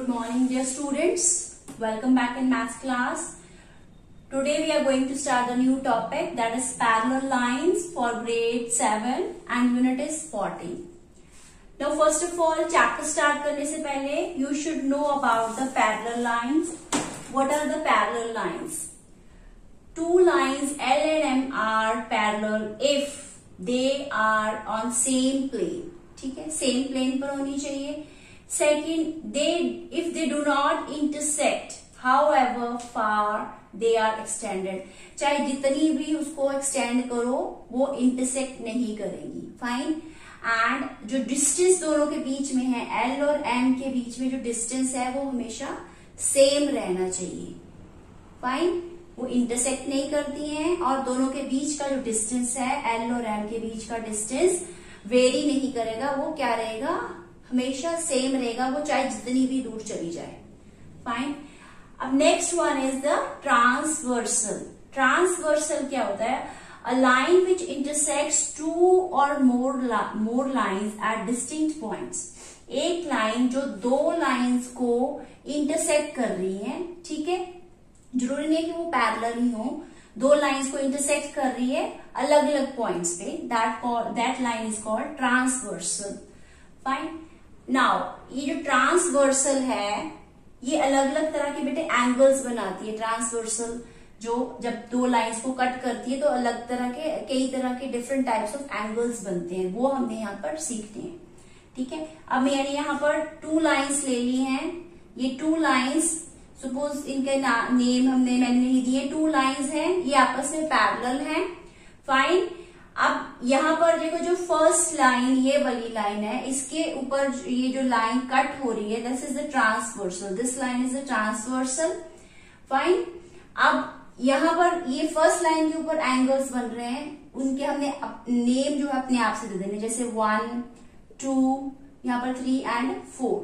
Good morning, dear students. Welcome back in maths class. Today we are going to start a new topic, that is parallel lines for grade 7 and unit is 14. Now first of all, chapter start करने से पहले you should know about the parallel lines. What are the parallel lines? Two lines L and M are parallel if they are on same plane. ठीक है, same plane पर होनी चाहिए. Second, if they do not intersect, however far they are extended, चाहे जितनी भी उसको extend करो वो इंटरसेक्ट नहीं करेंगी. फाइन. एंड जो डिस्टेंस दोनों के बीच में है, L और M के बीच में जो डिस्टेंस है वो हमेशा सेम रहना चाहिए. फाइन. वो इंटरसेक्ट नहीं करती हैं और दोनों के बीच का जो डिस्टेंस है, L और M के बीच का डिस्टेंस वेरी नहीं करेगा. वो क्या रहेगा? हमेशा सेम रहेगा, वो चाहे जितनी भी दूर चली जाए. फाइन. अब next one is the transversal. Transversal क्या होता है? A line which intersects two और more lines at distinct points. एक लाइन जो दो लाइंस को इंटरसेक्ट कर रही है. ठीक है, जरूरी नहीं कि वो पैरेलल ही हो, दो लाइंस को इंटरसेक्ट कर रही है अलग अलग पॉइंट्स पे. That line is called transversal. Fine. Now ये जो ट्रांसवर्सल है ये अलग अलग तरह के बेटे एंगल्स बनाती है. ट्रांसवर्सल जो जब दो लाइंस को कट करती है तो अलग तरह के कई तरह के डिफरेंट टाइप्स ऑफ एंगल्स बनते हैं, वो हमने यहाँ पर सीखते हैं. ठीक है, अब मैंने यहाँ पर टू लाइंस ले ली हैं. ये टू लाइंस, सपोज इनके नेम मैंने नहीं दिए. टू लाइंस हैं, ये आपस में पैरेलल हैं. फाइन. अब यहाँ पर देखो, जो फर्स्ट लाइन ये वाली लाइन है, इसके ऊपर ये जो लाइन कट हो रही है, this is the transversal. This line is the transversal. Fine. अब यहाँ पर ये फर्स्ट लाइन के ऊपर एंगल्स बन रहे हैं, उनके हमने नेम जो है अपने आप से दे देने, जैसे 1, 2, यहाँ पर 3 एंड 4.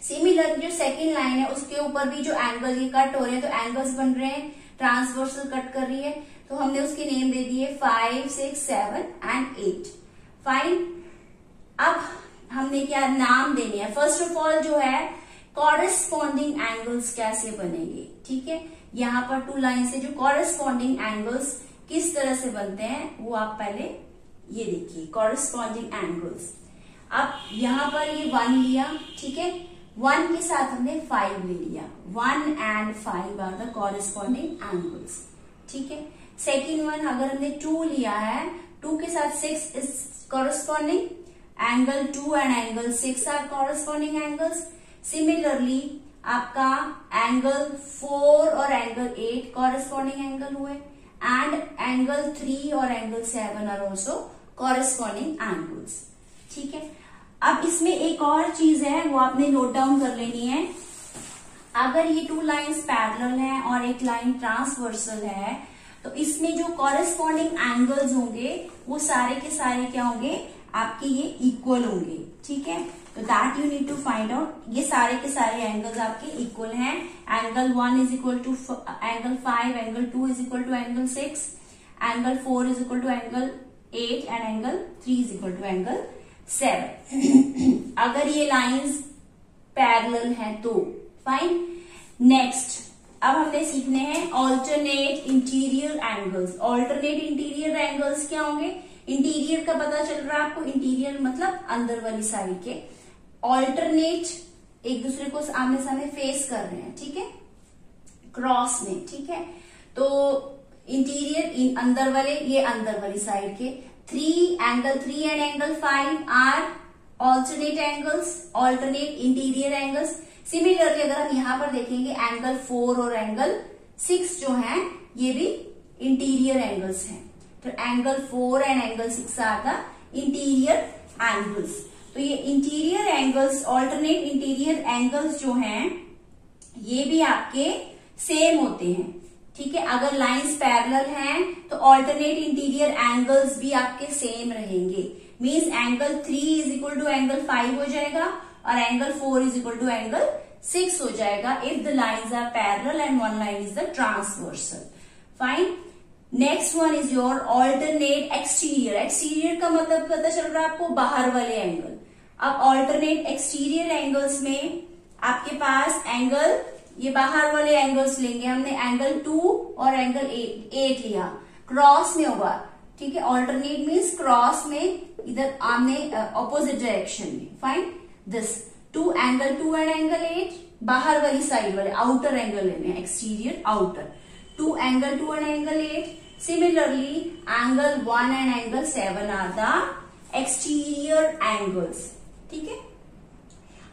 सिमिलर जो सेकेंड लाइन है उसके ऊपर भी जो एंगल ये कट हो रहे हैं, तो एंगल्स बन रहे हैं, ट्रांसवर्सल कट कर रही है, तो हमने उसके नेम दे दिए 5, 6, 7 एंड 8. फाइन. अब हमने क्या नाम देने हैं? फर्स्ट ऑफ ऑल जो है कॉरेस्पॉन्डिंग एंगल्स कैसे बनेंगे. ठीक है, यहाँ पर टू लाइन से जो कॉरेस्पॉन्डिंग एंगल्स किस तरह से बनते हैं वो आप पहले ये देखिए. Corresponding angles. अब यहाँ पर ये 1 लिया. ठीक है, 1 के साथ हमने 5 ले लिया. 1 and 5 are the corresponding angles. ठीक है. सेकेंड वन, अगर हमने 2 लिया है, 2 के साथ 6 is corresponding angle. 2 and angle 6 are corresponding angles. Similarly आपका एंगल 4 और एंगल 8 कॉरेस्पॉन्डिंग एंगल हुए, एंड एंगल 3 और angle 7 are also corresponding angles. ठीक है. अब इसमें एक और चीज है, वो आपने नोट डाउन कर लेनी है. अगर ये टू लाइंस पैरेलल हैं और एक लाइन ट्रांसवर्सल है, तो इसमें जो कॉरेस्पॉन्डिंग एंगल्स होंगे वो सारे के सारे क्या होंगे? आपके ये इक्वल होंगे. ठीक है, तो that you need to find out. ये सारे के सारे एंगल्स आपके इक्वल हैं. Angle 1 is equal to angle 5, angle 2 is equal to angle 6, angle 4 is equal to angle 8 and angle 3 is equal to angle 7. अगर ये लाइंस पैरेलल हैं तो. फाइन. नेक्स्ट, अब हमने सीखने हैं alternate interior angles. Alternate interior angles क्या होंगे? इंटीरियर का पता चल रहा है आपको. इंटीरियर मतलब अंदर वाली साइड के. ऑल्टरनेट एक दूसरे को आमने सामने फेस कर रहे हैं. ठीक है, क्रॉस में. ठीक है, तो इंटीरियर अंदर वाले, ये अंदर वाली साइड के. Angle 3 and angle 5 are alternate angles, alternate interior angles. Similarly अगर हम यहाँ पर देखेंगे, एंगल 4 और एंगल 6 जो हैं ये भी इंटीरियर एंगल्स हैं. तो angle 4 and angle 6 are the interior angles. तो ये interior angles, alternate interior angles जो हैं ये भी आपके सेम होते हैं. ठीक है, अगर लाइंस पैरेलल हैं तो ऑल्टरनेट इंटीरियर एंगल्स भी आपके सेम रहेंगे. Means angle 3 is equal to angle 5 हो जाएगा और angle 4 is equal to angle 6 हो जाएगा if the lines are parallel and one line is the transversal. Fine. Next one is your alternate exterior. Exterior का मतलब पता चल रहा है आपको, बाहर वाले एंगल. अब ऑल्टरनेट एक्सटीरियर एंगल्स में आपके पास एंगल, ये बाहर वाले एंगल्स लेंगे हमने, एंगल 2 और एंगल 8 लिया, क्रॉस में होगा, ठीक है। ऑल्टरनेट मीन्स क्रॉस में, इधर आमने ऑपोजिट डायरेक्शन में। Fine this angle 2 and angle 8, बाहर वाली साइड वाले आउटर एंगल लेने हैं, exterior outer, angle 2 and angle 8। Similarly angle 1 and angle 7 are the exterior angles, ठीक है।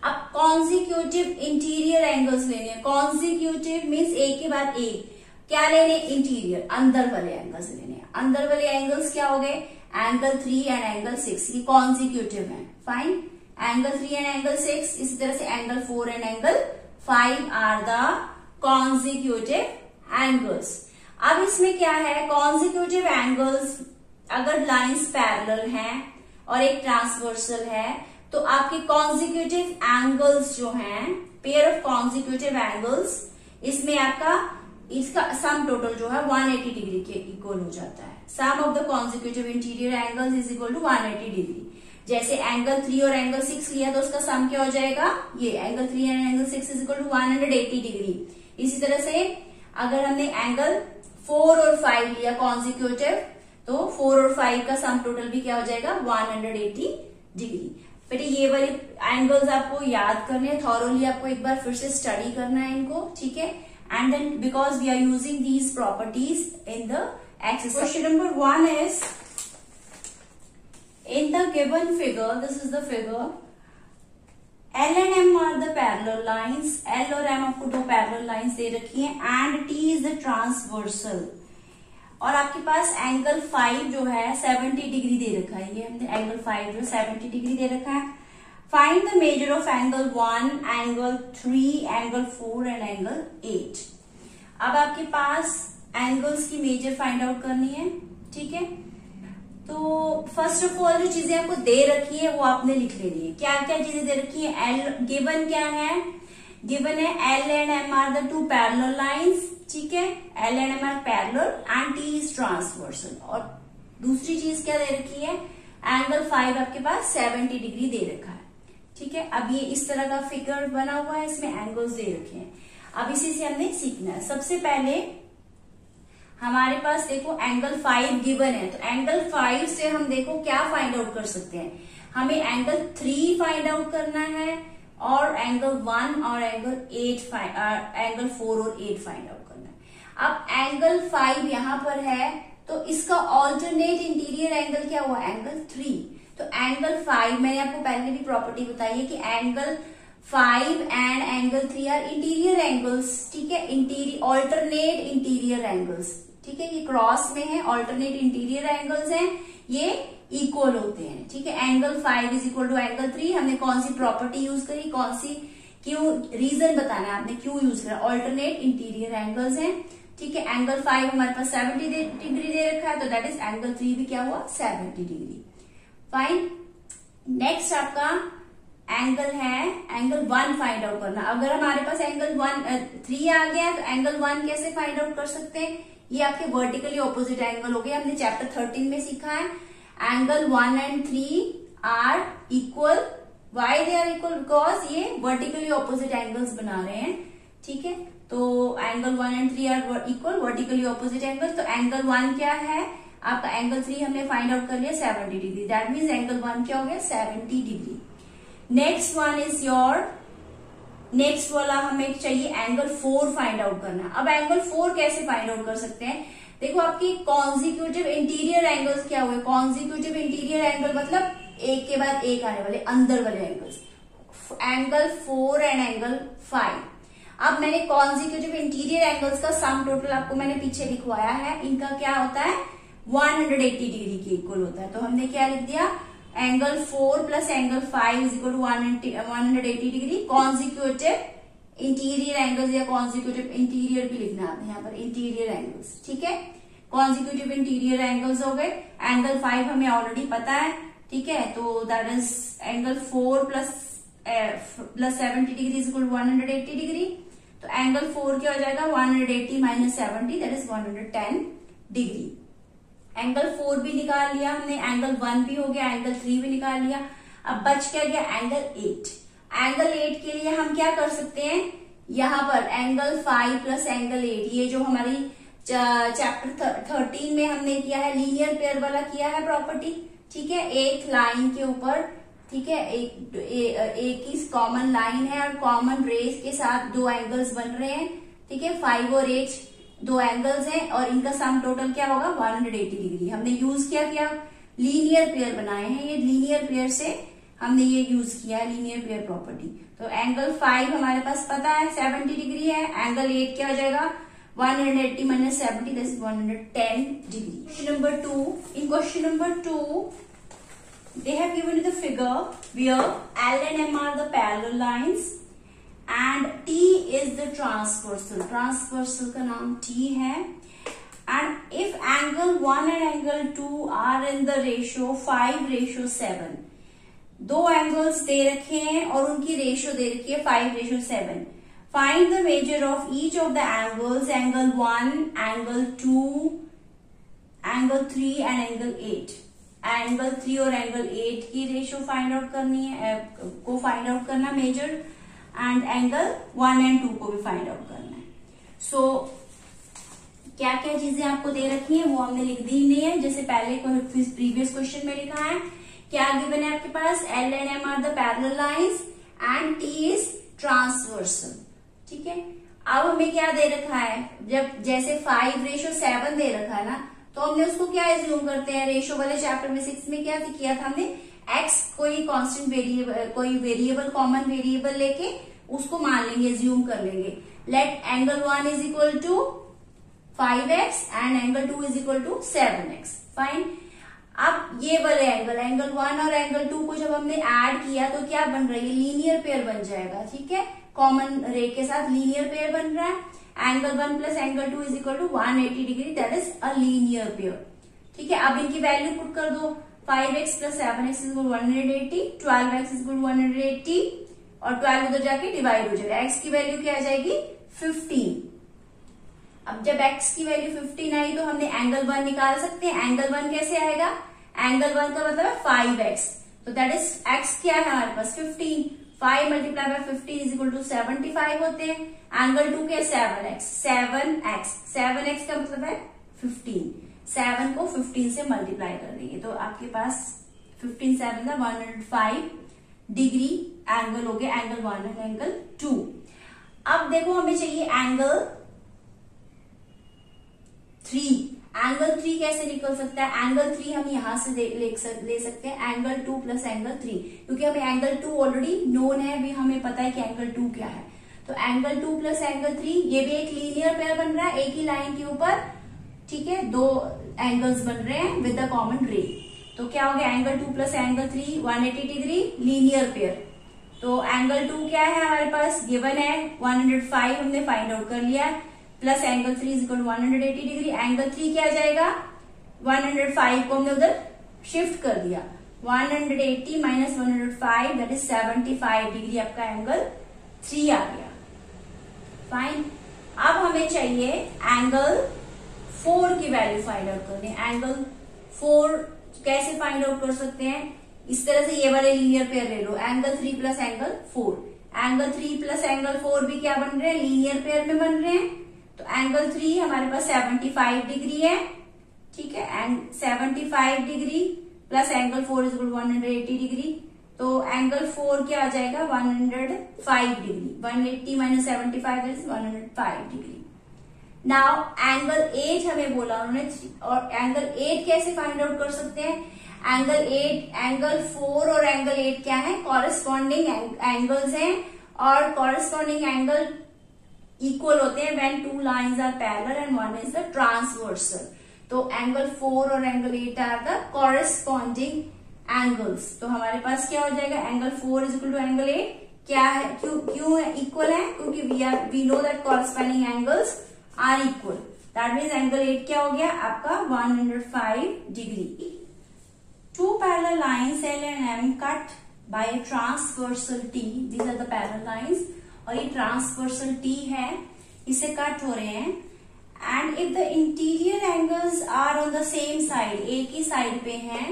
अब कॉन्जिक्यूटिव इंटीरियर एंगल्स लेने हैं। कॉन्जिक्यूटिव मीन्स एक के बाद एक, क्या लेने, इंटीरियर, अंदर वाले एंगल्स लेने हैं। अंदर वाले एंगल्स क्या हो गए, एंगल 3 एंड एंगल 6, ये कॉन्जिक्यूटिव है। फाइन, एंगल 3 एंड एंगल 6, इसी तरह से angle 4 and angle 5 are the consecutive angles. अब इसमें क्या है, कॉन्जिक्यूटिव एंगल्स अगर लाइंस पैरेलल हैं और एक ट्रांसवर्सल है, तो आपके कॉन्जिक्यूटिव एंगल्स जो हैं, पेयर ऑफ कॉन्जिक्यूटिव एंगल्स, इसमें आपका इसका सम टोटल जो है 180 डिग्री के इक्वल हो जाता है। Sum of the consecutive interior angles is equal to 180 degree. जैसे एंगल 3 और एंगल 6 लिया तो उसका सम क्या हो जाएगा, ये angle 3 and angle 6 is equal to 180 degree. इसी तरह से अगर हमने एंगल 4 और 5 लिया कॉन्जिक्यूटिव, तो 4 और 5 का सम टोटल भी क्या हो जाएगा, 180 डिग्री। बेटे ये वाले एंगल्स आपको याद करने हैं, थॉरोली आपको एक बार फिर से स्टडी करना है इनको, ठीक है। And then because we are using these properties in the exercise. Question number 1 is, in the given figure, this is the figure, L and M are the parallel lines, L और M आपको दो parallel lines दे रखी हैं, and T is the transversal, और आपके पास angle 5 जो है 70 degree दे रखा है, ये हमने एंगल 5 जो 70 डिग्री दे रखा है। Find the measure of angle 1, angle 3, angle 4 and angle 8। अब आपके पास एंगल्स की मेजर फाइंड आउट करनी है, ठीक है। तो फर्स्ट ऑफ ऑल जो चीजें आपको दे रखी है वो आपने लिख लेनी है। क्या क्या चीजें दे रखी है, एल गिवन क्या है, गिवन है L and M are the 2 parallel lines, ठीक है, L and M are parallel and T is transversal. और दूसरी चीज क्या दे रखी है, एंगल 5 आपके पास 70 डिग्री दे रखा है, ठीक है। अब ये इस तरह का फिगर बना हुआ है, इसमें एंगल्स दे रखे हैं। अब इसी से हमने सीखना है। सबसे पहले हमारे पास देखो एंगल 5 गिवन है, तो एंगल 5 से हम देखो क्या फाइंड आउट कर सकते हैं, हमें एंगल 3 फाइंड आउट करना है, और एंगल 1 और एंगल 4 और 8 फाइंड आउट करना है। अब एंगल 5 यहां पर है, तो इसका ऑल्टरनेट इंटीरियर एंगल क्या हुआ, एंगल 3। तो एंगल 5, मैंने आपको पहले भी प्रॉपर्टी बताई है कि angle 5 and angle 3 are interior angles, ठीक है, ऑल्टरनेट इंटीरियर एंगल्स, ठीक है। ये क्रॉस में है, ऑल्टरनेट इंटीरियर एंगल्स हैं, ये इक्वल होते हैं, ठीक है। Angle 5 is equal to angle 3। हमने कौन सी प्रॉपर्टी यूज करी, कौन सी, क्यों, रीजन बताना है आपने क्यों यूज करा, ऑल्टरनेट इंटीरियर एंगल्स हैं, ठीक है। एंगल 5 हमारे पास 70 डिग्री दे रखा है, तो दैट इज एंगल 3 भी क्या हुआ, 70 डिग्री। फाइन, नेक्स्ट आपका एंगल है एंगल 1 फाइंड आउट करना। अगर हमारे पास एंगल 3 आ गया, तो एंगल 1 कैसे फाइंड आउट कर सकते हैं, ये आपके वर्टिकली ऑपोजिट एंगल हो गए, हमने चैप्टर 13 में सीखा है। Angle 1 and 3 are equal, why they are equal, because ये वर्टिकली ऑपोजिट एंगल्स बना रहे हैं, ठीक है। तो angle 1 and 3 are equal, vertically opposite angle. तो एंगल 1 क्या है आपका, एंगल 3 हमने फाइंड आउट कर लिया 70 डिग्री, दैट मीन्स एंगल 1 क्या हो गया, 70 degree. Next one is your, next वाला हमें चाहिए एंगल 4 फाइंड आउट करना। अब एंगल 4 कैसे फाइंड आउट कर सकते हैं, देखो आपकी कॉन्जिक्यूटिव इंटीरियर एंगल्स क्या हुए, कॉन्जिक्यूटिव इंटीरियर एंगल मतलब एक के बाद एक आने वाले अंदर वाले एंगल्स, एंगल 4 एंड एंगल 5। अब मैंने कॉन्जिक्यूटिव इंटीरियर एंगल्स का सम टोटल आपको मैंने पीछे लिखवाया है, इनका क्या होता है 180 डिग्री के इक्वल होता है। तो हमने क्या लिख दिया, angle 4 plus angle 5 is equal to 180 degree. Consecutive interior angles या कॉन्जिक्यूटिव इंटीरियर भी लिखना है यहाँ पर, इंटीरियर एंगल्स, ठीक है। कॉन्जिक्यूटिव इंटीरियर एंगल्स हो गए। एंगल 5 हमें ऑलरेडी पता है, ठीक है, तो that is angle 4 plus 70 degree is equal to 180 degree. तो एंगल 4 क्या हो जाएगा, 180 minus 70 that is 110 degree. Angle 4 भी निकाल लिया हमने, एंगल 1 भी हो गया, एंगल 3 भी निकाल लिया। अब बच क्या गया, एंगल 8। एंगल 8 के लिए हम क्या कर सकते हैं, यहाँ पर एंगल 5 प्लस एंगल 8, ये जो हमारी चैप्टर 13 में हमने किया है, लीनियर पेयर वाला किया है प्रॉपर्टी, ठीक है। एक लाइन के ऊपर, ठीक है, एक ही कॉमन लाइन है और कॉमन रेस के साथ दो एंगल्स बन रहे हैं, ठीक है। 5 और 8 दो एंगल्स हैं और इनका सम टोटल क्या होगा 180 डिग्री। हमने यूज क्या लीनियर पेयर बनाए हैं, ये लीनियर पेयर से हमने ये यूज किया है, लीनियर पेयर प्रॉपर्टी। तो एंगल 5 हमारे पास पता है 70 डिग्री है, एंगल 8 क्या हो जाएगा 180 minus 70 that is 110 degree. Question number 2, in question number 2 they have given you the figure where L and M are the parallel lines and T is the transversal, transversal का नाम T है, and if angle 1 and angle 2 are in the ratio 5:7, दो angles दे रखे हैं और उनकी ratio दे रखी है 5:7, find the measure of each of the angles, angle 1, angle 2, angle 3 and angle 8। Angle 3 और एंगल 8 की रेशियो फाइंड आउट करनी है, को फाइंड आउट करना मेजर, एंड एंगल 1 एंड 2 को भी फाइंड आउट करना है। सो क्या क्या चीजें आपको दे रखी है वो हमने लिख दी नहीं है, जैसे पहले प्रीवियस क्वेश्चन में लिखा है। क्या गिवन है आपके पास, L and M are the parallel lines and T is transversal, ठीक है। अब हमें क्या दे रखा है, जब जैसे 5:7 दे रखा है ना, तो हमने उसको क्या एज्यूम करते हैं, रेशियो वाले चैप्टर में 6 में क्या किया था हमने, x कोई कांस्टेंट वेरिएबल, कोई वेरिएबल कॉमन वेरिएबल लेके उसको मान लेंगे, एज्यूम कर लेंगे। Let angle 1 is equal to 5x and angle 2 is equal to 7x, fine. अब ये वाले एंगल 1 और एंगल 2 को जब हमने ऐड किया तो क्या बन रहा है, लीनियर पेयर बन जाएगा, ठीक है। कॉमन रे के साथ लीनियर पेयर बन रहा है। Angle 1 plus angle 2 is equal to 180 degree, that is a linear pair, ठीक है। अब इनकी वैल्यू पुट कर दो, 5x plus 7x is equal 180, 12x is equal 180 और 12 उधर जाके डिवाइड हो जाएगा। x की वैल्यू क्या आ जाएगी 15। अब जब x की वैल्यू 15 आई तो हमने एंगल 1 निकाल सकते हैं। एंगल 1 कैसे आएगा, एंगल 1 का मतलब है 5x, तो दैट इज x क्या है हमारे पास 15, 5 multiply by 15 is equal to 75 होते हैं। एंगल 2 के 7x, 7x का मतलब है 15, 7 को 15 से मल्टीप्लाई कर देंगे तो आपके पास 15 7 105 डिग्री एंगल हो गया, एंगल 1 एंड एंगल 2। अब देखो हमें चाहिए एंगल 3। एंगल 3 कैसे निकल सकता है, एंगल 3 हम यहां से ले सकते हैं, एंगल 2 प्लस एंगल 3, क्योंकि हमें एंगल 2 ऑलरेडी नोन है, भी हमें पता है कि एंगल 2 क्या है। तो एंगल 2 प्लस एंगल 3, ये भी एक लीनियर पेयर बन रहा है, एक ही लाइन के ऊपर, ठीक है, दो एंगल्स बन रहे हैं विद द कॉमन रे। तो क्या हो गया, angle 2 plus angle 3 180 degree, linear pair. तो एंगल 2 क्या है हमारे पास गिवन है 105, हमने फाइंड आउट कर लिया, plus angle 3 is equal 180 degree. Angle 3 क्या आ जाएगा, 105 को हमने उधर शिफ्ट कर दिया, 180 माइनस 105 दैट इज 75 डिग्री, आपका एंगल 3 आ गया, फाइन। अब हमें चाहिए एंगल 4 की वैल्यू फाइंड आउट करनी है। एंगल 4 कैसे फाइंड आउट कर सकते हैं, इस तरह से ये वाले लीनियर पेयर ले लो, angle 3 plus angle 4। Angle 3 plus angle 4 भी क्या बन रहे हैं, लीनियर पेयर में बन रहे हैं। तो एंगल 3 हमारे पास 75 डिग्री है, ठीक है, and 75 degree plus angle 4 is equal 180 degree, तो एंगल 4 क्या आ जाएगा 105 degree, 180 minus 75 that is 105 degree. Now angle 8 हमें बोला उन्होंने, और एंगल 8 कैसे फाइंड आउट कर सकते हैं, एंगल 8, एंगल 4 और एंगल 8 क्या है, कॉरेस्पॉन्डिंग एंगल्स हैं, और कॉरेस्पॉन्डिंग एंगल इक्वल होते हैं when two lines are parallel and one is the transversal. तो एंगल 4 और angle 8 are the corresponding angles. तो हमारे पास क्या हो जाएगा, angle 4 is equal to angle 8 क्या है, क्यों इक्वल है, क्योंकि we know that corresponding angles are equal, that means angle 8 क्या हो गया आपका 105 degree. Two parallel lines L and M cut by a transversal T. These are the parallel lines. और ये ट्रांसवर्सल T है, इससे कट हो रहे हैं। And if the interior angles are on the same side, एक ही साइड पे हैं,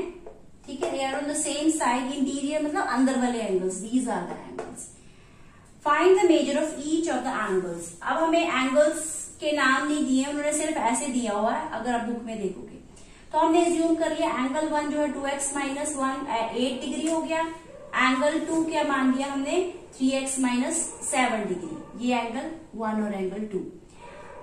ठीक है, they are on the same side, interior मतलब अंदर वाले angles, these are the angles. Find the measure of each of the angles. अब हमें एंगल्स के नाम नहीं दिए, उन्होंने सिर्फ ऐसे दिया हुआ है, अगर आप बुक में देखोगे तो हमने एज्यूम कर लिया एंगल 1 जो है 2x माइनस 1 8 डिग्री हो गया, एंगल 2 क्या मान लिया हमने 3x माइनस 7 डिग्री, ये एंगल 1 और एंगल 2।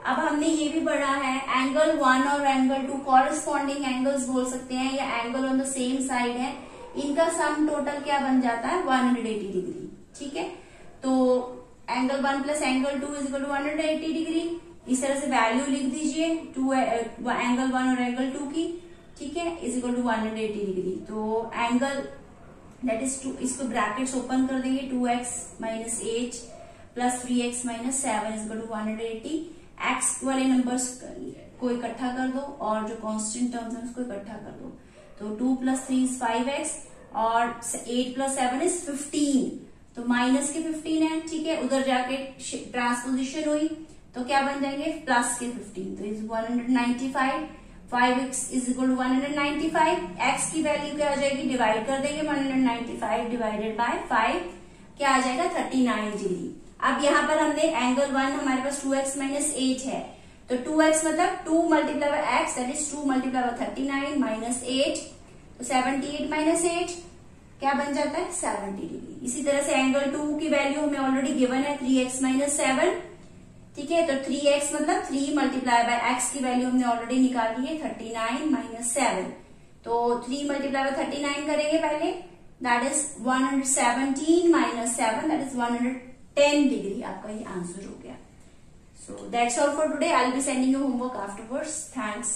अब हमने ये भी पढ़ा है एंगल 1 और एंगल 2 कॉरेस्पॉन्डिंग एंगल्स बोल सकते हैं, या angle on the same side है, इनका सम टोटल क्या बन जाता है 180 डिग्री। ठीक है, तो angle 1 plus angle 2 is equal to 180 degree. इस तरह से वैल्यू लिख दीजिए एंगल 1 और एंगल 2 की, ठीक है, इज इक्वल टू 180 डिग्री। तो एंगल दैट इज 2, इसको ब्रैकेट्स ओपन कर देंगे, 2x minus 8 plus 3x minus 7 is equal to 180। X वाले नंबर्स को इकट्ठा कर दो और जो कांस्टेंट टर्म्स है उसको इकट्ठा कर दो, तो 2 प्लस 3 इज 5x और 8 प्लस 7 इज 15, तो माइनस के 15 है। ठीक है, उधर जाके ट्रांसपोजिशन हुई तो क्या बन जाएंगे प्लस के 15, तो is 195, 5x is equal to 195। x की वैल्यू क्या आ जाएगी, डिवाइड कर देंगे 195 डिवाइडेड बाय 5, क्या आ जाएगा 39 डिग्री। अब यहाँ पर हमने एंगल 1 हमारे पास 2x माइनस 8 है, तो 2x मतलब 2 multiply by x that is 2 multiply by 39 minus 8, तो 78 माइनस 8 क्या बन जाता है 70 डिग्री। इसी तरह से एंगल 2 की वैल्यू हमें ऑलरेडी गिवन है 3x माइनस 7, ठीक है, तो 3x मतलब 3 मल्टीप्लाई बाय x की वैल्यू हमने ऑलरेडी निकाली है 39 माइनस 7, तो 3 मल्टीप्लाई बाय 39 करेंगे पहले, that is 117 minus 7 that is 110 degree. आपका ये आंसर हो गया। So that's all for today, I will be sending you homework afterwards. Thanks.